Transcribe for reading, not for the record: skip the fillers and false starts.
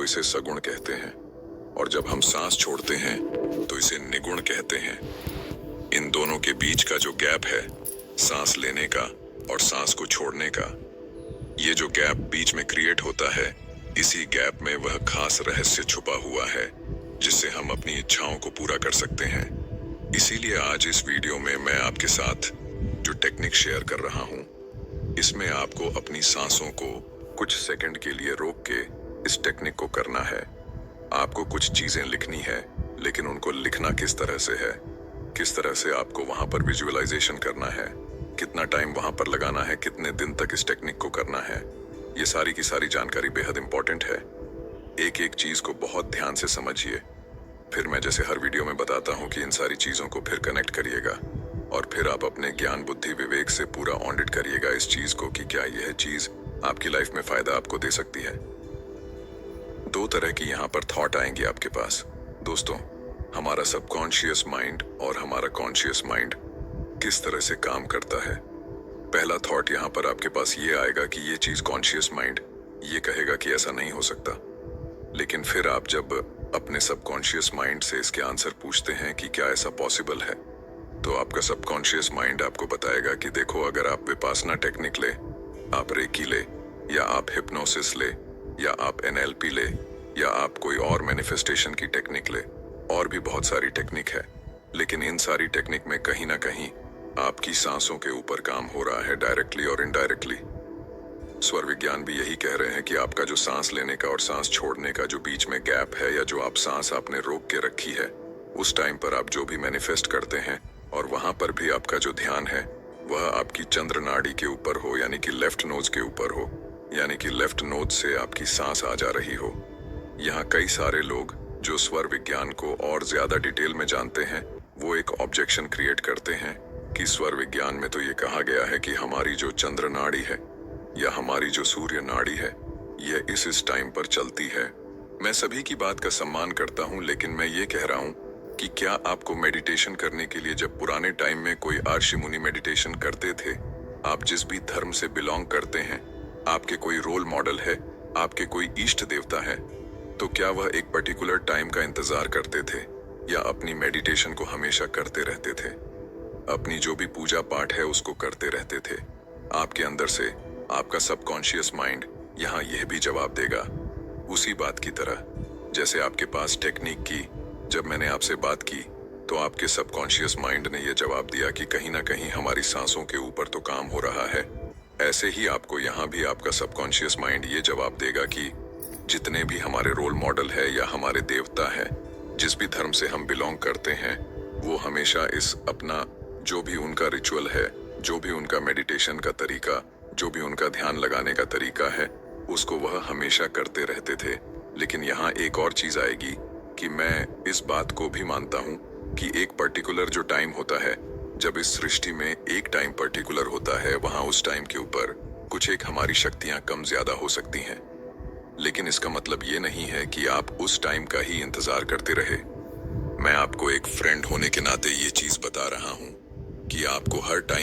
तो इसे सगुण कहते हैं, और जब हम सांस छोड़ते हैं तो इसे निगुण कहते हैं। इन दोनों के बीच का जो गैप है, सांस लेने का और सांस को छोड़ने का, ये जो गैप बीच में क्रिएट होता है, इसी गैप में वह खास रहस्य छुपा हुआ है जिससे हम अपनी इच्छाओं को पूरा कर सकते हैं। इसीलिए आज इस वीडियो में मैं आपके साथ जो टेक्निक शेयर कर रहा हूं, इसमें आपको अपनी सांसों को कुछ सेकंड के लिए रोक के इस टेक्निक को करना है। आपको कुछ चीजें लिखनी है, लेकिन उनको लिखना किस तरह से है, किस तरह से आपको वहां पर विजुअलाइजेशन करना है, कितना टाइम वहां पर लगाना है, कितने दिन तक इस टेक्निक को करना है, ये सारी की सारी जानकारी बेहद इंपॉर्टेंट है। एक एक चीज को बहुत ध्यान से समझिए, फिर मैं जैसे हर वीडियो में बताता हूँ कि इन सारी चीजों को फिर कनेक्ट करिएगा और फिर आप अपने ज्ञान बुद्धि विवेक से पूरा ऑडिट करिएगा इस चीज को कि क्या यह चीज आपकी लाइफ में फायदा आपको दे सकती है। दो तरह की यहाँ पर थॉट आएंगी आपके पास दोस्तों। हमारा सबकॉन्शियस माइंड और हमारा कॉन्शियस माइंड किस तरह से काम करता है। पहला थॉट यहाँ पर आपके पास ये आएगा कि ये चीज कॉन्शियस माइंड ये कहेगा कि ऐसा नहीं हो सकता, लेकिन फिर आप जब अपने सबकॉन्शियस माइंड से इसके आंसर पूछते हैं कि क्या ऐसा पॉसिबल है, तो आपका सबकॉन्शियस माइंड आपको बताएगा कि देखो, अगर आप विपासना टेक्निक ले, आप रेकी ले, या आप हिप्नोसिस ले, या आप एनएलपी ले, या आप कोई और मैनिफेस्टेशन की टेक्निक ले, और भी बहुत सारी टेक्निक है, लेकिन इन सारी टेक्निक में कहीं ना कहीं आपकी सांसों के ऊपर काम हो रहा है, डायरेक्टली और इनडायरेक्टली। स्वर विज्ञान भी यही कह रहे हैं कि आपका जो सांस लेने का और सांस छोड़ने का जो बीच में गैप है, या जो आप सांस आपने रोक के रखी है, उस टाइम पर आप जो भी मैनिफेस्ट करते हैं और वहां पर भी आपका जो ध्यान है वह आपकी चंद्र नाड़ी के ऊपर हो, यानी कि लेफ्ट नोज के ऊपर हो, यानी कि लेफ्ट नोज से आपकी सांस आ जा रही हो। यहाँ कई सारे लोग जो स्वर विज्ञान को और ज्यादा डिटेल में जानते हैं, वो एक ऑब्जेक्शन क्रिएट करते हैं कि स्वर विज्ञान में तो ये कहा गया है कि हमारी जो चंद्र नाड़ी है या हमारी जो सूर्य नाड़ी है, यह इस टाइम पर चलती है। मैं सभी की बात का सम्मान करता हूं, लेकिन मैं ये कह रहा हूं कि क्या आपको मेडिटेशन करने के लिए जब पुराने टाइम में कोई ऋषि मुनि मेडिटेशन करते थे, आप जिस भी धर्म से बिलोंग करते हैं, आपके कोई रोल मॉडल है, आपके कोई इष्ट देवता है, तो क्या वह एक पर्टिकुलर टाइम का इंतजार करते थे या अपनी मेडिटेशन को हमेशा करते रहते थे? अपनी जो भी पूजा पाठ है उसको करते रहते थे। आपके अंदर से आपका सबकॉन्शियस माइंड यहाँ यह भी जवाब देगा, उसी बात की तरह जैसे आपके पास टेक्निक की जब मैंने आपसे बात की तो आपके सबकॉन्शियस माइंड ने यह जवाब दिया कि कहीं ना कहीं हमारी सांसों के ऊपर तो काम हो रहा है। ऐसे ही आपको यहाँ भी आपका सबकॉन्शियस माइंड ये जवाब देगा कि जितने भी हमारे रोल मॉडल है या हमारे देवता है, जिस भी धर्म से हम बिलोंग करते हैं, वो हमेशा इस अपना जो भी उनका रिचुअल है, जो भी उनका मेडिटेशन का तरीका, जो भी उनका ध्यान लगाने का तरीका है, उसको वह हमेशा करते रहते थे। लेकिन यहाँ एक और चीज आएगी कि मैं इस बात को भी मानता हूँ कि एक पर्टिकुलर जो टाइम होता है, जब इस सृष्टि में एक टाइम पर्टिकुलर होता है, वहां उस टाइम के ऊपर कुछ एक हमारी शक्तियां कम ज्यादा हो सकती हैं। लेकिन इसका मतलब ये नहीं है कि आप उस टाइम का ही इंतजार करते रहे। मैं आपको एक फ्रेंड होने के नाते ये चीज बता रहा हूँ कि आपको हर टाइम